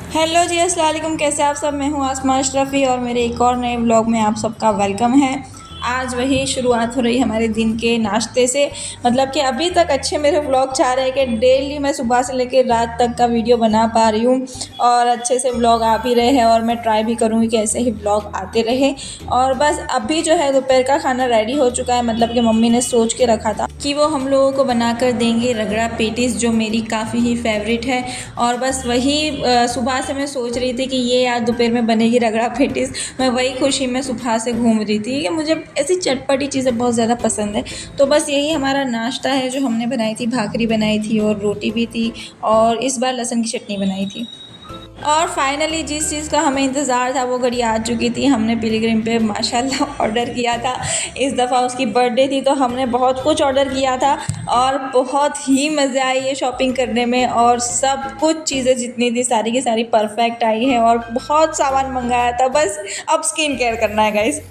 Hello जी, अस्सलाम वालेकुम। कैसे आप सब? मैं हूँ आसमा अशरफ़ी और मेरे एक और नए व्लॉग में आप सबका वेलकम है। आज वही शुरुआत हो रही है हमारे दिन के नाश्ते से। मतलब कि अभी तक अच्छे मेरे व्लॉग चाह रहे हैं कि डेली मैं सुबह से लेकर रात तक का वीडियो बना पा रही हूँ और अच्छे से व्लॉग आ भी रहे हैं और मैं ट्राई भी करूँगी कि ऐसे ही व्लॉग आते रहे। और बस अभी जो है दोपहर का खाना रेडी हो चुका है। मतलब कि मम्मी ने सोच के रखा था कि वो हम लोगों को बनाकर देंगे रगड़ा पेटीज, जो मेरी काफ़ी ही फेवरेट है। और बस वही सुबह से मैं सोच रही थी कि ये आज दोपहर में बनेगी रगड़ा पेटीज। मैं वही खुशी में सुबह से घूम रही थी कि मुझे ऐसी चटपटी चीज़ें बहुत ज़्यादा पसंद है। तो बस यही हमारा नाश्ता है जो हमने बनाई थी। भाकरी बनाई थी और रोटी भी थी और इस बार लहसुन की चटनी बनाई थी। और फाइनली जिस चीज़ का हमें इंतज़ार था वो घड़ी आ चुकी थी। हमने पिलग्रिम पे माशाल्लाह ऑर्डर किया था। इस दफ़ा उसकी बर्थडे थी तो हमने बहुत कुछ ऑर्डर किया था और बहुत ही मज़े आई है शॉपिंग करने में। और सब कुछ चीज़ें जितनी थी सारी की सारी परफेक्ट आई है और बहुत सामान मंगाया था। बस अब स्किन केयर करना है गाइस।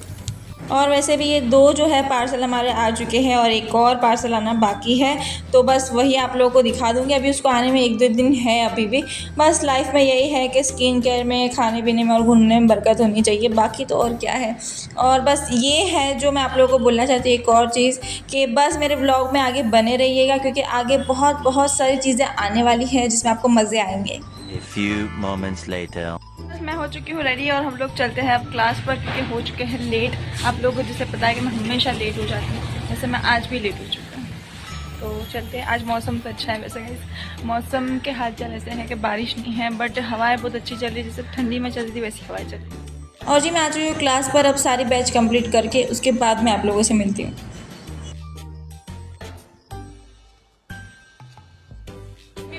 और वैसे भी ये 2 जो है पार्सल हमारे आ चुके हैं और एक और पार्सल आना बाकी है। तो बस वही आप लोगों को दिखा दूँगी। अभी उसको आने में 1-2 दिन है अभी भी। बस लाइफ में यही है कि स्किन केयर में, खाने पीने में और घूमने में बरकत होनी चाहिए, बाकी तो और क्या है। और बस ये है जो मैं आप लोगों को बोलना चाहती हूँ। एक और चीज़ कि बस मेरे व्लॉग में आगे बने रहिएगा क्योंकि आगे बहुत सारी चीज़ें आने वाली हैं जिसमें आपको मज़े आएँगे। A few moments later. बस मैं हो चुकी हूँ रेडी और हम लोग चलते हैं अब क्लास पर क्योंकि हो चुके हैं लेट। आप लोगों को जैसे पता है कि मैं हमेशा लेट हो जाती हूँ, वैसे मैं आज भी लेट हो चुकी हूँ। तो चलते हैं। आज मौसम तो अच्छा है वैसे गाइस। मौसम के हाल चाल ऐसे हैं कि बारिश नहीं है बट हवाएं बहुत अच्छी चल रही है, जैसे ठंडी में चलती थी वैसी हवाएं चल रही है। और जी मैं आ चुकी हूँ क्लास पर। अब सारी बैच कंप्लीट करके उसके बाद मैं आप लोगों से मिलती हूँ।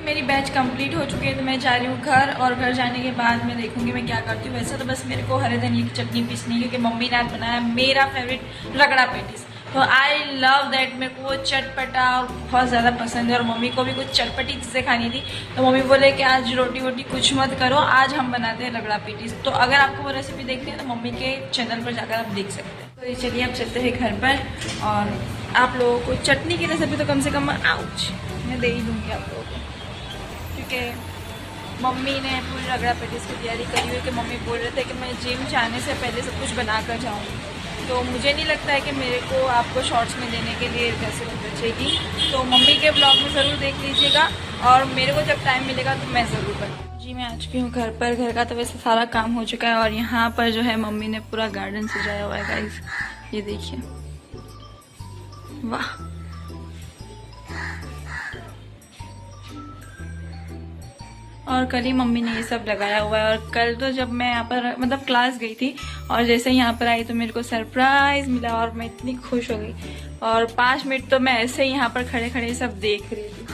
मेरी बैच कंप्लीट हो चुकी है तो मैं जा रही हूँ घर और घर जाने के बाद मैं देखूंगी मैं क्या करती हूँ। वैसे तो बस मेरे को हरे धनिया की चटनी पीसनी है क्योंकि मम्मी ने आज बनाया मेरा फेवरेट रगड़ा पेटीज। तो आई लव दैट। मेरे को वो चटपटा और बहुत ज़्यादा पसंद है और मम्मी को भी कुछ चटपटी चीज़ें खानी थी तो मम्मी बोले कि आज रोटी वोटी कुछ मत करो, आज हम बनाते हैं रगड़ा पेटीज। तो अगर आपको वो रेसिपी देखनी है तो मम्मी के चैनल पर जाकर आप देख सकते हैं। तो चलिए अब चलते हैं घर पर और आप लोगों को चटनी की रेसिपी तो कम से कम आउच मैं दे ही दूँगी आप लोगों को, क्योंकि मम्मी ने पूरी रगड़ा पेटीज की तैयारी करी हुई कि मम्मी बोल रहे थे कि मैं जिम जाने से पहले सब कुछ बना कर जाऊँ। तो मुझे नहीं लगता है कि मेरे को आपको शॉर्ट्स में देने के लिए रेसिपी बचेगी। तो मम्मी के ब्लॉग में ज़रूर देख लीजिएगा और मेरे को जब टाइम मिलेगा तो मैं ज़रूर बनाऊँ। जी मैं आ चुकी हूँ घर पर। घर का तो वैसे सारा काम हो चुका है और यहाँ पर जो है मम्मी ने पूरा गार्डन सजाया हुआ है गाइस। ये देखिए, वाह। और कल ही मम्मी ने ये सब लगाया हुआ है। और कल तो जब मैं यहाँ पर मतलब क्लास गई थी और जैसे यहाँ पर आई तो मेरे को सरप्राइज मिला और मैं इतनी खुश हो गई। और 5 मिनट तो मैं ऐसे ही यहाँ पर खड़े खड़े सब देख रही थी।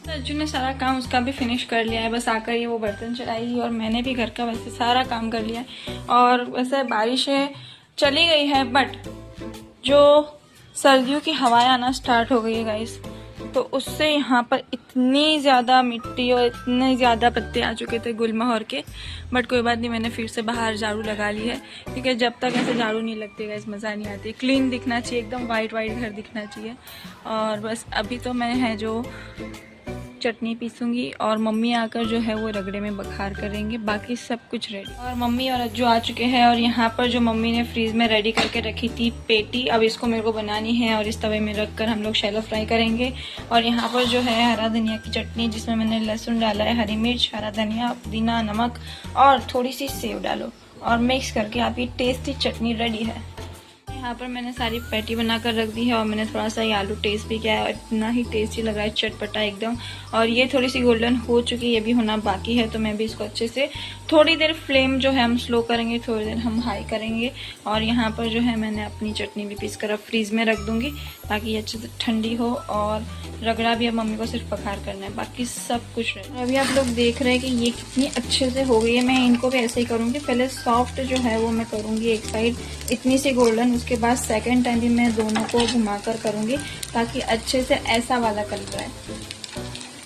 अर्जुन ने सारा काम उसका भी फिनिश कर लिया है, बस आकर ये वो बर्तन चढ़ाई और मैंने भी घर का वैसे सारा काम कर लिया है। और वैसे बारिशें चली गई है बट जो सर्दियों की हवाएं आना स्टार्ट हो गई है गाइस, तो उससे यहाँ पर इतनी ज़्यादा मिट्टी और इतने ज़्यादा पत्ते आ चुके थे गुलमोहर के। बट कोई बात नहीं, मैंने फिर से बाहर झाड़ू लगा ली है क्योंकि जब तक ऐसे झाड़ू नहीं लगते गाइस मज़ा नहीं आती। क्लीन दिखना चाहिए, एकदम वाइट वाइट घर दिखना चाहिए। और बस अभी तो मैं है जो चटनी पीसूंगी और मम्मी आकर जो है वो रगड़े में बघार करेंगे, बाकी सब कुछ रेडी। और मम्मी और अज्जू आ चुके हैं और यहाँ पर जो मम्मी ने फ्रीज में रेडी करके रखी थी पेटी, अब इसको मेरे को बनानी है और इस तवे में रखकर हम लोग शैलो फ्राई करेंगे। और यहाँ पर जो है हरा धनिया की चटनी जिसमें मैंने लहसुन डाला है, हरी मिर्च, हरा धनिया, पुदीना, नमक और थोड़ी सी सेव डालो और मिक्स करके आपकी टेस्टी चटनी रेडी है। यहाँ पर मैंने सारी पैटी बनाकर रख दी है और मैंने थोड़ा सा ये आलू टेस्ट भी किया है और इतना ही टेस्टी लग रहा है, चटपटा एकदम। और ये थोड़ी सी गोल्डन हो चुकी है, ये भी होना बाकी है। तो मैं भी इसको अच्छे से थोड़ी देर फ्लेम जो है हम स्लो करेंगे, थोड़ी देर हम हाई करेंगे। और यहाँ पर जो है मैंने अपनी चटनी भी पीस कर अब फ्रीज में रख दूँगी ताकि ये अच्छे से ठंडी हो। और रगड़ा भी अब मम्मी को सिर्फ पखार करना है, बाकी सब कुछ है। अभी आप लोग देख रहे हैं कि ये कितनी अच्छे से हो गई है। मैं इनको भी ऐसे ही करूँगी, पहले सॉफ्ट जो है वो मैं करूँगी एक साइड इतनी सी गोल्डन, उसके बाद सेकंड टाइम भी मैं दोनों को घुमाकर करूँगी ताकि अच्छे से ऐसा वाला कलर आए,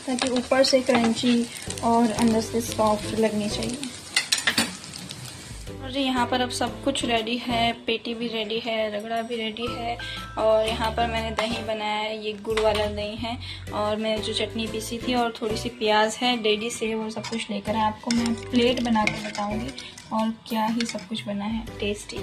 ताकि ऊपर से क्रंची और अंदर से सॉफ्ट लगनी चाहिए। और जी यहाँ पर अब सब कुछ रेडी है, पेटी भी रेडी है, रगड़ा भी रेडी है। और यहाँ पर मैंने दही बनाया है, ये गुड़ वाला दही है। और मैंने जो चटनी पीसी थी और थोड़ी सी प्याज है, डैडी से वो सब कुछ लेकर है। आपको मैं प्लेट बना कर बताऊँगी और क्या ही सब कुछ बना है टेस्टी।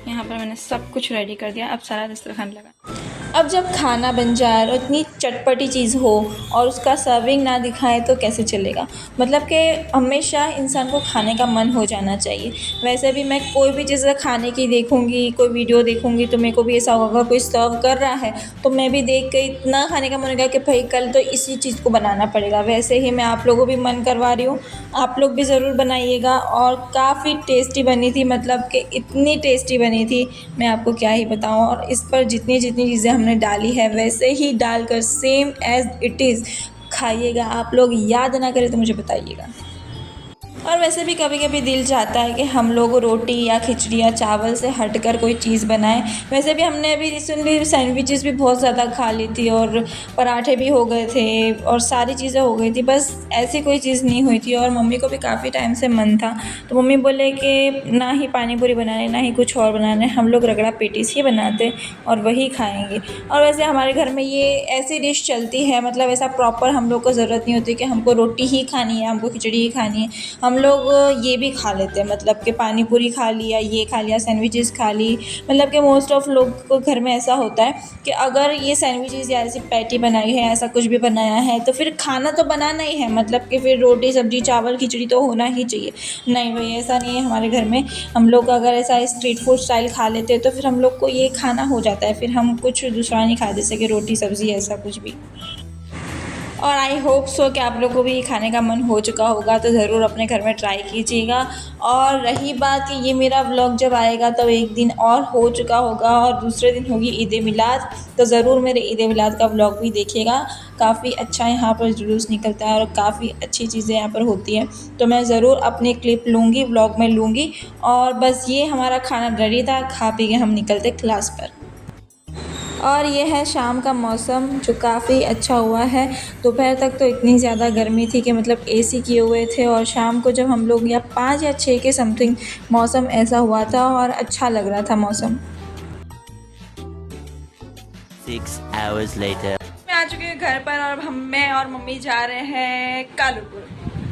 यहाँ पर मैंने सब कुछ रेडी कर दिया, अब सारा दस्तरखान लगा। अब जब खाना बन जाए और इतनी चटपटी चीज़ हो और उसका सर्विंग ना दिखाए तो कैसे चलेगा। मतलब कि हमेशा इंसान को खाने का मन हो जाना चाहिए। वैसे भी मैं कोई भी चीज़ खाने की देखूंगी, कोई वीडियो देखूंगी तो मेरे को भी ऐसा होगा, कोई सर्व कर रहा है तो मैं भी देख के इतना खाने का मन होगा कि भाई कल तो इसी चीज़ को बनाना पड़ेगा। वैसे ही मैं आप लोगों भी मन करवा रही हूँ, आप लोग भी ज़रूर बनाइएगा। और काफ़ी टेस्टी बनी थी, मतलब कि इतनी टेस्टी बनी थी मैं आपको क्या ही बताऊँ। और इस पर जितनी चीज़ें हमने डाली है वैसे ही डालकर सेम एज़ इट इज़ खाइएगा। आप लोग याद ना करें तो मुझे बताइएगा। और वैसे भी कभी कभी दिल चाहता है कि हम लोग रोटी या खिचड़ी या चावल से हटकर कोई चीज़ बनाएं। वैसे भी हमने अभी रिसेंटली सैंडविचेस भी बहुत ज़्यादा खा ली थी और पराठे भी हो गए थे और सारी चीज़ें हो गई थी, बस ऐसी कोई चीज़ नहीं हुई थी। और मम्मी को भी काफ़ी टाइम से मन था तो मम्मी बोले कि ना ही पानी पूरी बनाने ना ही कुछ और बनाने, हम लोग रगड़ा पेटीस ही बनाते और वही खाएँगे। और वैसे हमारे घर में ये ऐसी डिश चलती है, मतलब ऐसा प्रॉपर हम लोग को ज़रूरत नहीं होती कि हमको रोटी ही खानी है, हमको खिचड़ी ही खानी है। हम लोग ये भी खा लेते हैं, मतलब कि पानी पूरी खा लिया, ये खा लिया, सैंडविचेस खा ली। मतलब कि मोस्ट ऑफ लोग को घर में ऐसा होता है कि अगर ये सैंडविचेस या ऐसी पैटी बनाई है, ऐसा कुछ भी बनाया है तो फिर खाना तो बनाना ही है, मतलब कि फिर रोटी सब्जी चावल खिचड़ी तो होना ही चाहिए। नहीं भाई, ऐसा नहीं है हमारे घर में। हम लोग अगर ऐसा स्ट्रीट फूड स्टाइल खा लेते हैं तो फिर हम लोग को ये खाना हो जाता है, फिर हम कुछ दूसरा नहीं खाते जैसे कि रोटी सब्जी ऐसा कुछ भी। और आई होप सो कि आप लोगों को भी खाने का मन हो चुका होगा तो ज़रूर अपने घर में ट्राई कीजिएगा। और रही बात कि ये मेरा व्लॉग जब आएगा तो एक दिन और हो चुका होगा और दूसरे दिन होगी ईद ए मिलाद, तो ज़रूर मेरे ईद ए मिलाद का व्लॉग भी देखिएगा। काफ़ी अच्छा यहाँ पर जुलूस निकलता है और काफ़ी अच्छी चीज़ें यहाँ पर होती हैं, तो मैं ज़रूर अपनी क्लिप लूँगी, व्लॉग में लूँगी। और बस ये हमारा खाना रेडी था, खा पी के हम निकलते क्लास पर। और ये है शाम का मौसम जो काफ़ी अच्छा हुआ है। दोपहर तक तो इतनी ज़्यादा गर्मी थी कि मतलब एसी किए हुए थे, और शाम को जब हम लोग या 5 या 6 के समथिंग मौसम ऐसा हुआ था और अच्छा लग रहा था मौसम। 6 hours later. मैं आ चुकी हूँ घर पर और मैं और मम्मी जा रहे हैं कालूपुर।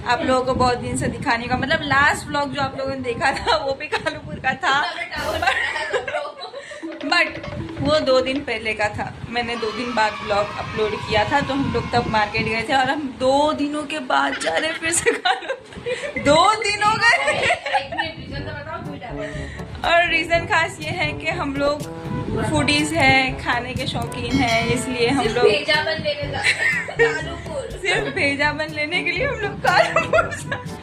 आप लोगों को बहुत दिन से दिखाने का, मतलब लास्ट व्लॉग जो आप लोगों ने देखा था वो भी कालूपुर का था, बट वो 2 दिन पहले का था। मैंने 2 दिन बाद ब्लॉग अपलोड किया था तो हम लोग तब मार्केट गए थे और हम 2 दिनों के बाद जा रहे फिर से कालूपुर। 2 दिन हो गए। और रीज़न खास ये है कि हम लोग फूडीज हैं, खाने के शौकीन हैं, इसलिए हम लोग सिर्फ भेजाबन लेने के लिए हम लोग कालूपुर।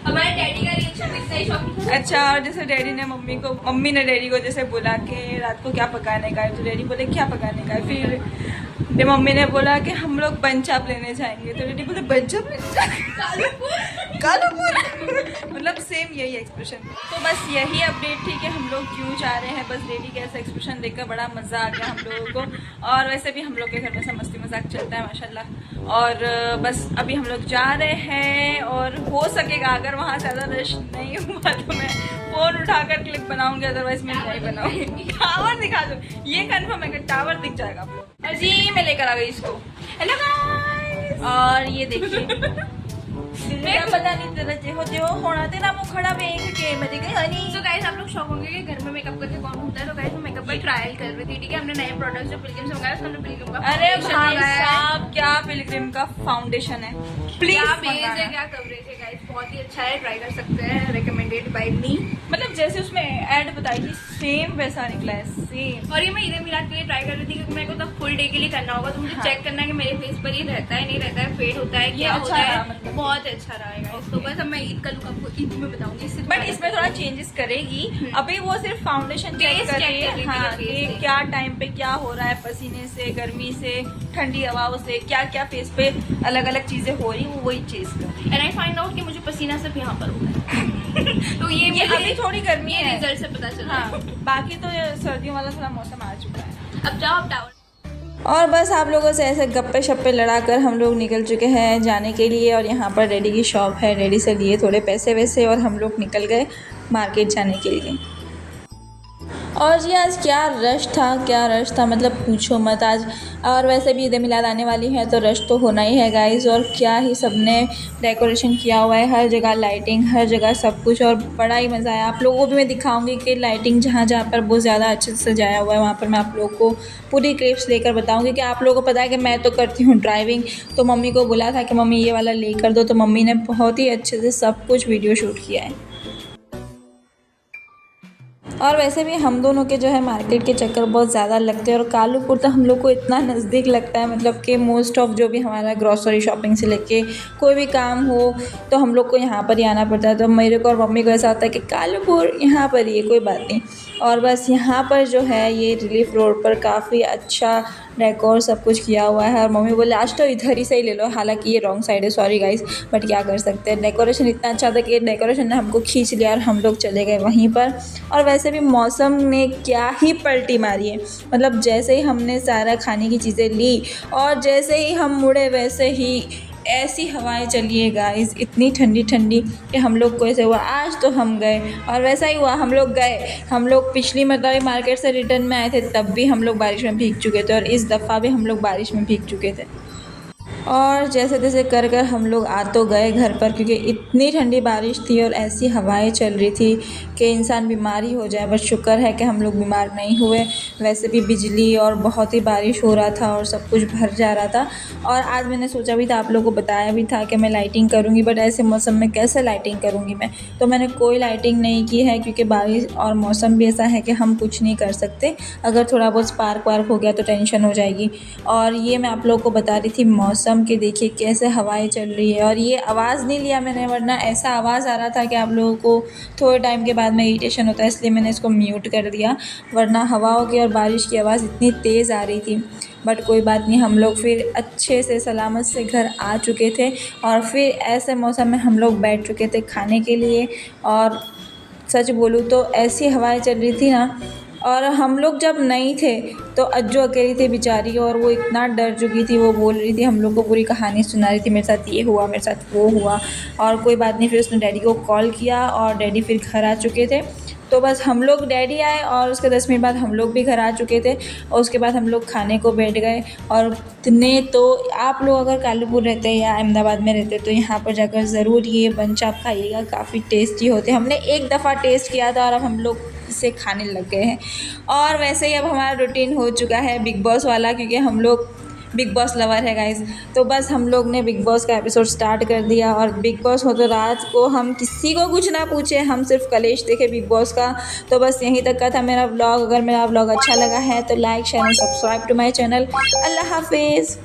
हमारे डैडी का रिएक्शन भी इतना ही शॉकिंग। अच्छा, और जैसे डैडी ने मम्मी ने डैडी को जैसे बोला कि रात को क्या पकाने का है, तो डैडी बोले क्या पकाने का है। फिर मम्मी ने बोला कि हम लोग पंचाप लेने जाएंगे, तो डैडी बोले पंचाप लेने जाएंगे कालूपुर। मतलब सेम यही एक्सप्रेशन। तो बस यही अपडेट थी कि हम लोग क्यों जा रहे हैं। बस डैडी का ऐसा एक्सप्रेशन देखकर बड़ा मज़ा आ गया हम लोगों को। और वैसे भी हम लोग के घर में सब मस्ती मजाक चलता है माशाल्लाह। और बस अभी हम लोग जा रहे हैं और हो सकेगा अगर वहाँ ज़्यादा रश नहीं हुआ तो मैं फ़ोन उठाकर क्लिप बनाऊंगी, अदरवाइज मैं नहीं बनाऊंगी। टावर दिखा दो, ये कंफर्म है कि टावर दिख जाएगा आप लोग। और जी मैं लेकर आ गई इसको। हेलो गाइस, और ये देखिए मैं पता नहीं तेरा जो होना थे ना वो खड़ा देख के मुझे कहीं हनी। तो गाइस आप लोग शौक होंगे कि घर में मेकअप करके कौन होता है। तो गाइस मैं मेकअप का ट्रायल कर रही थी, ठीक है। हमने नए प्रोडक्ट्स जो पिलग्रिम से मंगाया उसका हमने पिलग्रिम का अरे foundation भाई मंगाया है। साहब क्या पिलग्रिम का फाउंडेशन है, प्लीज क्या बेस है, क्या कवरेज है गाइस, बहुत ही अच्छा है, ट्राई कर सकते हैं, रिकमेंडेड बाय मी। मतलब जैसे उसमें ऐड बताई थी सेम वैसा निकला है, सेम। और ये मैं ईद मिलाद के लिए ट्राई कर रही थी क्योंकि मेरे को तब फुल डे के लिए करना होगा, तो मुझे चेक करना है कि मेरे फेस पर ये रहता है नहीं रहता है, फेड होता है, क्या अच्छा होता रहा है। मतलब। बहुत अच्छा रहेगा। तो बस अब मैं ईद का लुक आपको ईद में बताऊंगी। बट इसमें थोड़ा चेंजेस करेगी। अभी वो सिर्फ फाउंडेशन चेक Face कर check रही कर है, रही थी, हाँ, face कि check। क्या टाइम पे क्या हो रहा है, पसीने से, गर्मी से, ठंडी हवाओं से, क्या क्या फेस पे अलग अलग चीजें हो रही, वो वही चीज कर। एंड आई फाइंड आउट कि मुझे पसीना सिर्फ यहाँ पर हो रहा है। तो ये अभी थोड़ी गर्मी ये है, रिजल्ट से पता चला। हाँ, बाकी तो ये सर्दियों वाला थोड़ा मौसम आ चुका है। अब जाओ, अब टावर। और बस आप लोगों से ऐसे गप्पे शप्पे लड़ाकर हम लोग निकल चुके हैं जाने के लिए। और यहाँ पर डैडी की शॉप है, डैडी से लिए थोड़े पैसे वैसे और हम लोग निकल गए मार्केट जाने के लिए। और जी आज क्या रश था मतलब पूछो मत आज। और वैसे भी ईद मिलाद आने वाली है तो रश तो होना ही है गाइस। और क्या ही सबने डेकोरेशन किया हुआ है, हर जगह लाइटिंग, हर जगह सब कुछ, और बड़ा ही मज़ा आया। आप लोगों को भी मैं दिखाऊंगी कि लाइटिंग जहाँ जहाँ पर बहुत ज़्यादा अच्छे से सजाया हुआ है वहाँ पर मैं आप लोगों को पूरी क्लिप्स लेकर बताऊँगी। कि आप लोगों को पता है कि मैं तो करती हूँ ड्राइविंग, तो मम्मी को बोला था कि मम्मी ये वाला लेकर दो, तो मम्मी ने बहुत ही अच्छे से सब कुछ वीडियो शूट किया है। और वैसे भी हम दोनों के जो है मार्केट के चक्कर बहुत ज़्यादा लगते हैं। और कालूपुर तो हम लोग को इतना नज़दीक लगता है, मतलब कि मोस्ट ऑफ जो भी हमारा ग्रॉसरी शॉपिंग से लेके कोई भी काम हो तो हम लोग को यहाँ पर ही आना पड़ता है। तो मेरे को और मम्मी को ऐसा होता है कि कालूपुर यहाँ पर ही है, कोई बात नहीं। और बस यहाँ पर जो है ये रिलीफ रोड पर काफ़ी अच्छा डेकोर सब कुछ किया हुआ है। और मम्मी बोले आज तो इधर ही से ही ले लो, हालांकि ये रॉन्ग साइड है, सॉरी गाइस, बट क्या कर सकते हैं। डेकोरेशन इतना अच्छा था कि डेकोरेशन ने हमको खींच लिया और हम लोग चले गए वहीं पर। और वैसे भी मौसम ने क्या ही पलटी मारी है, मतलब जैसे ही हमने सारा खाने की चीज़ें ली और जैसे ही हम मुड़े वैसे ही ऐसी हवाएं चली है गाइस, इतनी ठंडी ठंडी कि हम लोग को ऐसे हुआ आज तो हम गए। और वैसा ही हुआ, हम लोग गए। हम लोग पिछली मतलब मार्केट से रिटर्न में आए थे तब भी हम लोग बारिश में भीग चुके थे, और इस दफ़ा भी हम लोग बारिश में भीग चुके थे। और जैसे तैसे कर कर हम लोग आ तो गए घर पर, क्योंकि इतनी ठंडी बारिश थी और ऐसी हवाएं चल रही थी कि इंसान बीमार ही हो जाए। बस शुक्र है कि हम लोग बीमार नहीं हुए। वैसे भी बिजली और बहुत ही बारिश हो रहा था और सब कुछ भर जा रहा था। और आज मैंने सोचा भी था, आप लोगों को बताया भी था कि मैं लाइटिंग करूँगी, बट ऐसे मौसम में कैसे लाइटिंग करूँगी मैं, तो मैंने कोई लाइटिंग नहीं की है, क्योंकि बारिश और मौसम भी ऐसा है कि हम कुछ नहीं कर सकते। अगर थोड़ा बहुत स्पार्क वार्क हो गया तो टेंशन हो जाएगी। और ये मैं आप लोगों को बता रही थी मौसम कि देखिए कैसे हवाएं चल रही है। और ये आवाज़ नहीं लिया मैंने, वरना ऐसा आवाज़ आ रहा था कि आप लोगों को थोड़े टाइम के बाद में इरिटेशन होता है, इसलिए मैंने इसको म्यूट कर दिया। वरना हवाओं की और बारिश की आवाज़ इतनी तेज़ आ रही थी। बट कोई बात नहीं, हम लोग फिर अच्छे से सलामत से घर आ चुके थे। और फिर ऐसे मौसम में हम लोग बैठ चुके थे खाने के लिए। और सच बोलूँ तो ऐसी हवाएं चल रही थी ना। और हम लोग जब नहीं थे तो अज्जू अकेली थी बेचारी, और वो इतना डर चुकी थी, वो बोल रही थी, हम लोग को पूरी कहानी सुना रही थी, मेरे साथ ये हुआ, मेरे साथ वो हुआ। और कोई बात नहीं, फिर उसने डैडी को कॉल किया और डैडी फिर घर आ चुके थे। तो बस हम लोग, डैडी आए और उसके 10 मिनट बाद हम लोग भी घर आ चुके थे। और उसके बाद हम लोग खाने को बैठ गए। और इतने तो आप लोग अगर कालूपुर रहते हैं या अहमदाबाद में रहते तो यहाँ पर जाकर ज़रूर ये बन चाप खाइएगा, काफ़ी टेस्टी होते हैं। हमने एक दफ़ा टेस्ट किया था और अब हम लोग इसे खाने लग गए हैं। और वैसे ही अब हमारा रूटीन हो चुका है बिग बॉस वाला, क्योंकि हम लोग बिग बॉस लवर है गाइस। तो बस हम लोग ने बिग बॉस का एपिसोड स्टार्ट कर दिया। और बिग बॉस हो तो रात को हम किसी को कुछ ना पूछे, हम सिर्फ कलेश देखे बिग बॉस का। तो बस यहीं तक का था मेरा व्लॉग। अगर मेरा व्लॉग अच्छा लगा है तो like share and subscribe to my channel. अल्लाह हाफिज़।